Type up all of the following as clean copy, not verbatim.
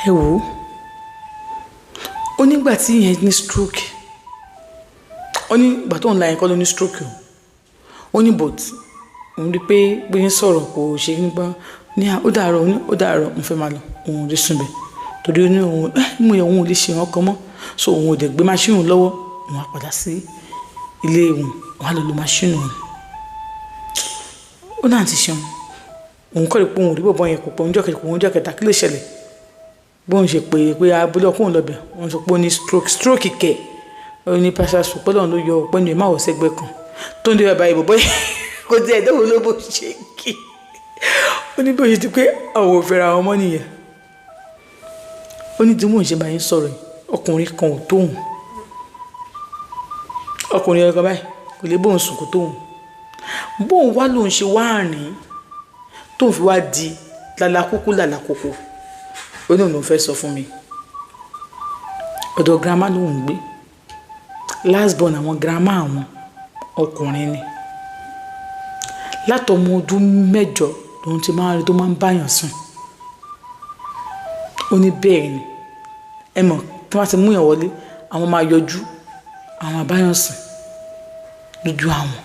ẹ wò ó nígbà tí yẹn ní stroke ó ní ìgbà tó ń la yẹn kọ́ ló ní stroke ó ní but òun rí pé bóyá sọ̀rọ̀ kò ṣe nígbà ní ó dàárọ̀ mo fẹ́ máa lọ òun rí sùn bẹ̀ torí ó ní òun mú yẹn òun ò lè ṣe wọn kan mọ́ so òun ò dẹ̀ gbé máṣíìnì lọ́wọ́ òun á padà sí ilé òun wà lọ lo máṣíìnì òun ó náà ti ṣeun òun kọ́ lè pé òun ò rí bọ̀bọ̀ yẹn kò pé òun jọ́ kẹta kí lè ṣẹlẹ̀ bóun ṣe pé abúlé ọkùnrin lọ́bẹ̀ wọ́n sọ pé ó ní stroke kẹ̀ ó ní pàṣẹ sọ pé lọ́run ló yọ ọ̀pẹ́ ní ìmáwọ̀ sẹ́gbẹ́ kan tó ń dé bàbá yìí bọ̀bọ̀ yẹn kò tí ẹ̀ dẹ́wọ̀ ló bó ṣe kí ó ní bó ṣe ti pé àwọn òfin ra ọmọ nìyẹn ó ní tí mò ń ṣe báyìí sọ̀rọ̀ yìí ọkùnrin kan ò tóun ọkùnrin ọkọ báyìí kò lè bóun sùn kò tóun bóun wá lòun ṣe wá rìn tóun fi wá di lálàkókò ó ní òun fẹ́ sọ fún mi ọ̀dọ̀ girama lòun gbé last born àwọn girama àwọn ọkùnrin ni látọmọ ọdún 8 lòun ti máa rí tó máa ń báyàn sùn ó ní bẹ́ẹ̀ ni ẹ mọ̀ tí wọ́n ti mú yàn wọlé àwọn máa yọjú àwọn àbáyàn sùn lójú àwọn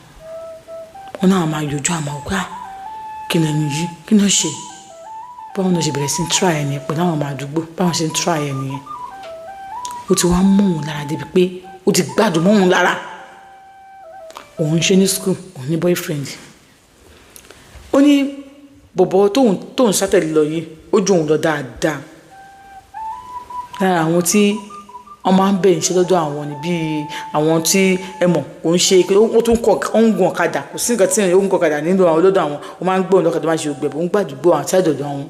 wọn náà máa yọjú àmọ́ ọgbà kí ni ẹni yìí kí ni ó ṣe báwọn náà ṣe bẹ̀rẹ̀ sí ń tra ẹni pẹ̀lú àwọn ọmọ àdúgbò báwọn ṣe ń tra ẹni yẹn ó ti wá mú òun lára débi pé ó ti gbádùn mọ́ òun lára òun ń ṣe ní school òun ní boyfriend ó ní bọ̀bọ̀ tóun sátẹ̀lì lọ yìí ó ju òun lọ dáadáa lára àwọn tí wọ́n máa ń bẹ̀ ń ṣe lọ́dọ̀ àwọn ni bíi àwọn tí ẹ mọ̀ kò ń ṣe pé ó tún ó ń gun ọ̀kadà kò sí nǹkan tí ó ń gun ọ̀kadà nínú àwọn lọ́dọ̀ àwọn ó máa ń gbóhùn lọ́kadà máa ń ṣe ògbẹ̀bọ̀ ó ń gbàdúgbò àwọn tí àdọ̀dọ̀ àwọn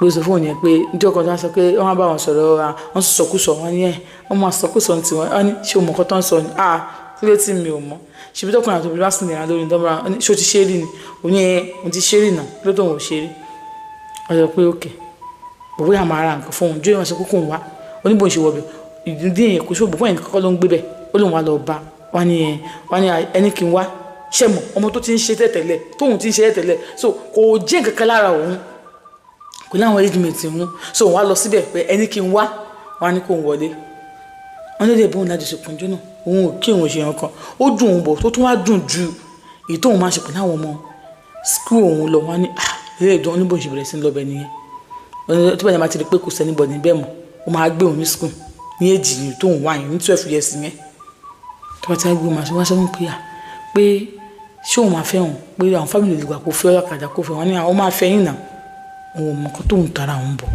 ló sọ fún òun yẹn pé níjọ́ kan tó wá sọ pé wọ́n bá wọn sọ̀rọ̀ wọn sọkúsọ wọn ní ẹ̀ wọ́n máa sọkúsọ ní tiwọn wọ́n ní ṣé o mọ̀ nǹkan tó ń sọ ni kí ló tí mi ò mọ̀ ṣèbí tọkùnrin àti obìnrin wá sí ìlera lórí ìdánwò ṣé o ti ṣe é rí ni òun yẹn òun ti ṣe é rí náà kí ló tó òun ò ṣe é rí wọ́n sọ pé òkè bòbó yà máa ra nǹkan fún òun jó ìwọ̀n ṣe kókó òun wá oníbò ń ṣe wọ̀bẹ̀ ìdí èèyàn kò ṣòbò fún ẹnì kọ́kọ́ ló ń gbé bẹ̀ ó lóun wá lọ bá wá ní ẹni kí n wá ṣe mọ̀ ọmọ tó ti ń ṣe tẹ̀tẹ̀lẹ̀ tóun ti ń ṣe tẹ̀tẹ̀lẹ̀ so kò jẹ́ nǹkan kan lára òun kò láwọn arrangement òun so òun wá lọ síbẹ̀ pé ẹni kí n wá wá ní kó ń wọlé wọn lè bóun lájọṣepọ̀ jọ náà òun ò kí òun ṣe yàn kan ó dùn òun bọ̀ tó tún wá dùn ju èyí tóun máa ṣe pẹ̀lú àwọn ọmọ school òun lọ wá ní ilé ìdán oníbò ìṣe bẹ̀rẹ̀ sí ń lọ bẹ̀ nìyẹn tó bá yẹn máa ti rí pé kò sẹ́ni bọ̀ níbẹ̀ mọ́ ó máa gbé òun ní school ní èjì ní tóun wá yẹn ní 12 years yẹn tó bá ti wá gbé òun àti wá sọ́nù pé ṣé òun máa fẹ́ òun pé àwọn family lè gbà kó fẹ́ ọ̀kadà kó fẹ́ wọn ní àwọn máa fẹ́ yín náà òun mọ̀ kó tóun tara òun bọ̀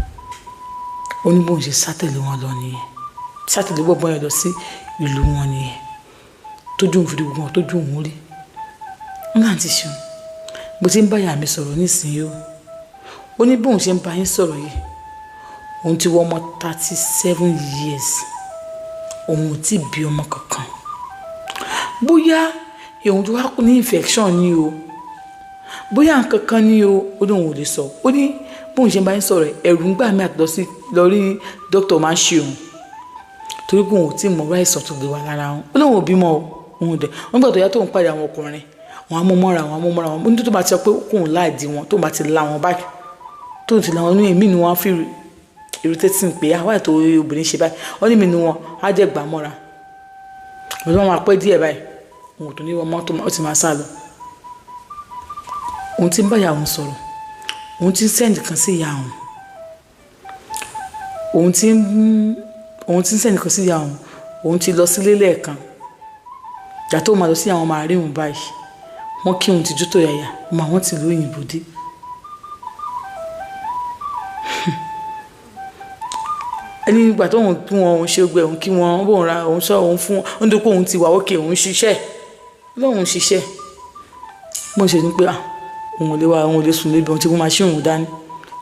oníbò ìṣe sátẹ̀lé wọn lọ nìyẹn sátẹ̀lé gbọ́gbọ́n yẹn lọ sí ìlú wọn nìyẹn tójú òun fi gbogbo wọn tójú òun rí wọn náà ti ṣeun bó ti ń bá ìyá mi sọ̀rọ̀ nísìnyí ó ní bóun ṣe ń bá yín sọ̀rọ̀ yìí òun ti wọ ọmọ 37 years òun ò tí bí ọmọ kankan bóyá òun tó wá kú ní infection ni o bóyá nǹkan kan ni o ó lóun ò lè sọ ó ní bóun ṣe ń bá yín sọ̀rọ̀ ẹ̀rù ń gbà mí àti lọ rí dókítà máa ń ṣe òun torí pé òun ò tí mọ̀ báyìí sọ̀tún lè wà lára wọn ó lóun ò bímọ òun dẹ̀ wọ́n gbà tó yá tóun pàdé àwọn ọkùnrin wọn amúmọ́ra wọn ní tó bá ti sọ pé kóun láàdí wọn tó bá ti la wọn báyìí tóun ti la wọn ní èmi ni wọn fi irritating pé àwọn ètò obìnrin ṣe báyìí wọn ní mi ni wọn á jẹ́ gbà mọ́ra òun wọn máa pẹ́ díẹ̀ báyìí òun ò tó ní wọn mọ́ ó ti máa sá lọ òun ti ń bá ìyá òun sọ̀rọ̀ òun ti ń sẹ́ǹdì kan sí ìyá òun òun ti ń sẹ́ǹdì kan sí ìyá òun ti lọ sílé lẹ́ẹ̀kan ìgbà tó máa lọ sí àwọn máa rí òun báyìí wọ́n kí òun ti jú tó yàyà ọmọ àwọn ti lú òyìnbó dé ẹni ìgbà tó òun kí wọn òun ṣe gbẹ òun kí wọn bóun ra òun sọ òun fún òun dúpọ̀ òun ti wà ókè òun ṣiṣẹ́ lóun ṣiṣẹ́ bóun ṣe ní pé òun ò lè wá òun ò lè sùn lébi òun ti mú máṣíìnì òun dání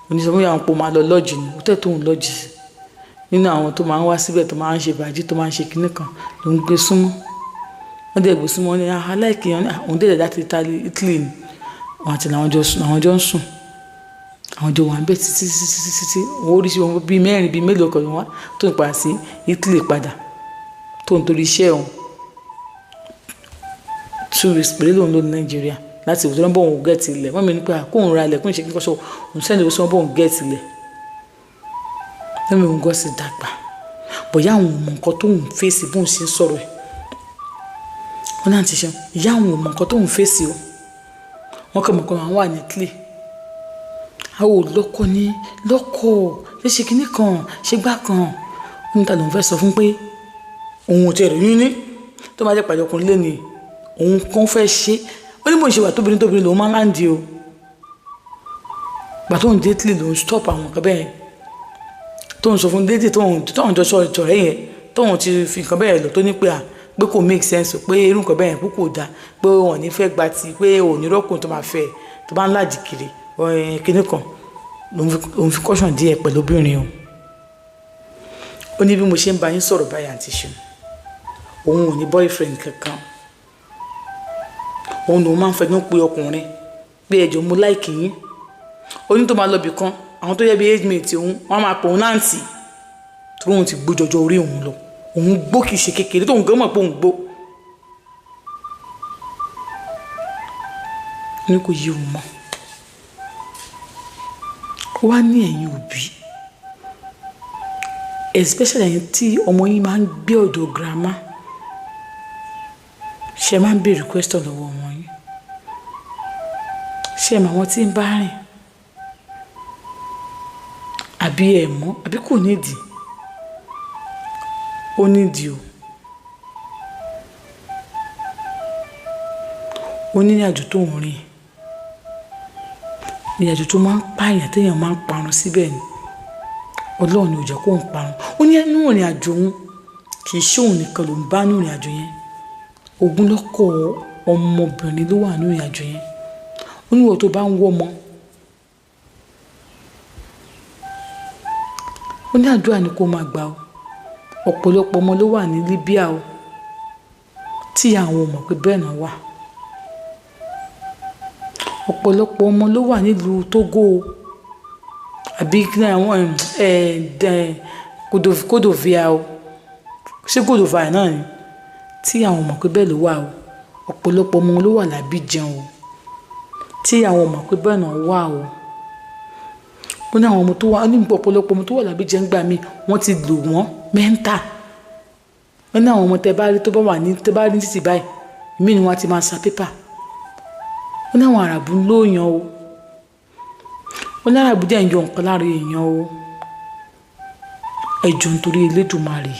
oníṣẹ́ fún yàrá pò máa lọ lọ́ọ̀jì ni òtẹ́ tó ń lọ́ọ̀jì sí nínú àwọn tó máa ń wá síbẹ̀ tó máa ń ṣe bàjí tó máa ń ṣe kinní kan ló ń gbé súnmọ́ wọ́n dẹ̀ gbé súnmọ́ ní aláìkí òun dẹ̀ láti Italy ni àwọn àti àwọn jọ ń sùn àwọn jọ wà ń bẹ̀ títí wọ́n oríṣi wọn bíi mẹ́rin bíi mélòó kan wá tó ń padà sí Italy padà tó ń torí iṣẹ́ òun 2 weeks pẹ̀lú òun ló ní Nàìjíríà láti ìwòsàn bọ́ òun gẹ̀ẹ́tì ilẹ̀ wọ́n mi ní pé kóun ra ilẹ̀ kóun ṣe kíkọ́ sọ òun sẹ́ni ìwòsàn bọ́ òun gẹ̀ẹ́tì ilẹ̀ lẹ́mi òun gan sì dàgbà bóyá àwọn ò mọ nǹkan tóun fèsì bóun ṣe ń sọ̀rọ̀ ẹ̀ wọ́n náà ti ṣe ìyá àwọn ò mọ nǹkan tóun fèsì o wọ́n kàn mọ̀ pé àwọn wà ní Italy àwọn ò lọ́kọ ní lọ́kọ ṣe kinní kan ṣe gbá kan níta lòun fẹ́ sọ fún pé òun ò tiẹ̀ rí yín ní tó máa jẹ́ pàdé ọkùnrin lé ní òun kan fẹ́ ṣe ó ní mò ń ṣe wà tóbìnrin lòun máa ń láǹdì o gbà tóun dé Italy lòun stop àwọn nǹkan bẹ́ẹ̀ tóun sọ fún dédé tóun jọ sọ ìtọ̀rẹ́ yẹn tóun ti fi nǹkan bẹ́ẹ̀ lọ tó ní pé pé kò make sense pé irú nǹkan bẹ́ẹ̀ kú kò dáa pé wọn ò ní fẹ́ gba ti pé ò ní rọ́kùn tó máa fẹ́ tó bá ń láàjì kiri kinní kan òun fi caution díẹ̀ pẹ̀lú obìnrin o ó ní bí mo ṣe ń bá yín sọ̀rọ̀ báyìí àǹtí ṣe òun ò ní boyfriend kankan òun lòun máa ń fẹnu pé ọkùnrin pé ẹjọ́ mo láìkì yín ó ní tó máa lọ bì kan àwọn tó yẹ bí age mate òun wọn máa pọ̀ òun láǹtì tó òun ti gbó jọjọ orí òun lọ òun gbó kìí ṣe kékeré tóun gbé mọ̀ pé òun gbó ní kò yí òun mọ́ ó wá ní ẹ̀yin òbí especially ẹ̀yin tí ọmọ yín máa ń gbé ọ̀dọ̀ grandma ṣe máa ń béèrè question lọ́wọ́ ọmọ yín ṣe mọ àwọn tí ń bá rìn àbí ẹ̀ mọ́ àbí kò nídìí ó nídìí o ó ní ìrìnàjò tó ń rìn ìrìnàjò tó máa ń pààyàn téèyàn máa ń parun síbẹ̀ ni Ọlọ́run ni ò jẹ́ kó ń parun ó ní ẹnu ìrìnàjò òun kì í ṣe òun nìkan ló ń bá ní ìrìnàjò yẹn ogunlọ́kọ̀ ọmọbìnrin ló wà ní ìrìnàjò yẹn ó ní ìwọ tó bá ń wọ́ ọmọ ó ní àdúrà ni kó máa gbà ó ọ̀pọ̀lọpọ̀ ọmọ ló wà ní Libya o tí àwọn ò mọ̀ pé bẹ́ẹ̀ náà wà ọ̀pọ̀lọpọ̀ ọmọ ló wà nílùú Togo àbí àwọn Kodovia o ṣé Kodovia náà ni tí àwọn ò mọ̀ pé bẹ́ẹ̀ ló wà o ọ̀pọ̀lọpọ̀ ọmọ ló wà l'Abidjan o tí àwọn ò mọ̀ pé bẹ́ẹ̀ náà wà o ó ní àwọn ọmọ tó wà ní ọ̀pọ̀lọpọ̀ ọmọ tó wà l'Abidjan gbà mí wọ́n ti lò wọ́n mẹ́ńtà ó ní àwọn ọmọ tẹ bá rí tó bá wà ní tẹ bá rí títì báyìí ìmí ni wọ́n ti máa sa pépà ó ní àwọn àràbù lóòyàn o ó ní àràbù díẹ̀ ń yọ nǹkan lára èèyàn o ẹjọ́ nítorí Elédùmarè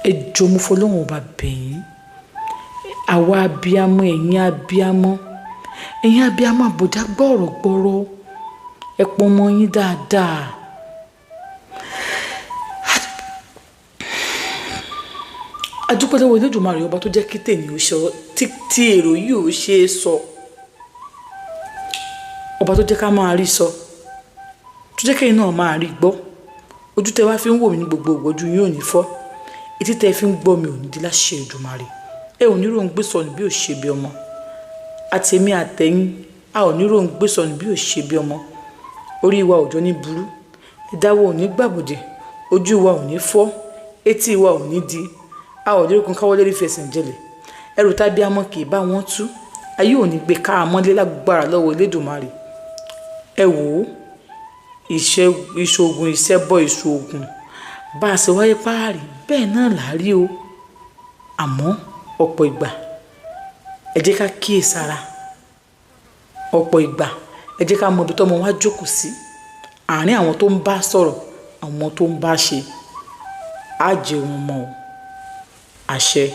ẹjọ́ mo fọlọ́run ọba bẹ̀yìn àwa abiyamọ ẹ̀yin abiyamọ àbọ̀dá gbọ́rọ̀gbọ́rọ̀ ẹ pọ̀ ọmọ yín dáadáa adúpẹ́ lọ́wọ́ Elédùmarè ọba tó jẹ́ kí tèmi ò sọ tí èrò yìí ò ṣe é sọ ọba tó jẹ́ ká máa rí sọ tó jẹ́ kẹ́yìn náà máa rí gbọ́ ojú tẹ wá fi ń wò mí ní gbogbo ìwọ́jú yín ò ní fọ́ etí tẹ fi ń gbọ́ mi ò ní di láṣẹ Èdùmàrè ẹ ò ní rò ń gbé sọnù bí ò ṣe bí ọmọ àtẹ̀mí àtẹ̀yìn a ò ní rò ń gbé sọnù bí ò ṣe bí ọmọ orí wa òjò ní burú ìdáwọ́ ò ní gbàbọ̀dẹ̀ ojú wa ò ní fọ́ etí wa ò ní di a ò lérò kan káwọ́ lérí fẹsẹ̀ jẹlẹ̀ ẹrù tábí amọ́ kì í bá wọn tú ayé ò ní gbé ká àmọ́lé lágbára lọ́wọ́ Elédùmarè ẹ wò ó ìṣògùn ìṣẹ́bọ ìṣògùn bá a ṣe wáyé páàrí bẹ́ẹ̀ náà láàrí o àmọ́ ọ̀pọ̀ ìgbà ẹ jẹ́ ká kíyèsára ọ̀pọ̀ ìgbà ẹ jẹ́ ká mọ ibi tọ́mọ wa jókòó sí àárín àwọn tó ń bá sọ̀rọ̀ àwọn tó ń bá ṣe á jẹun mọ́ ọ àṣẹ.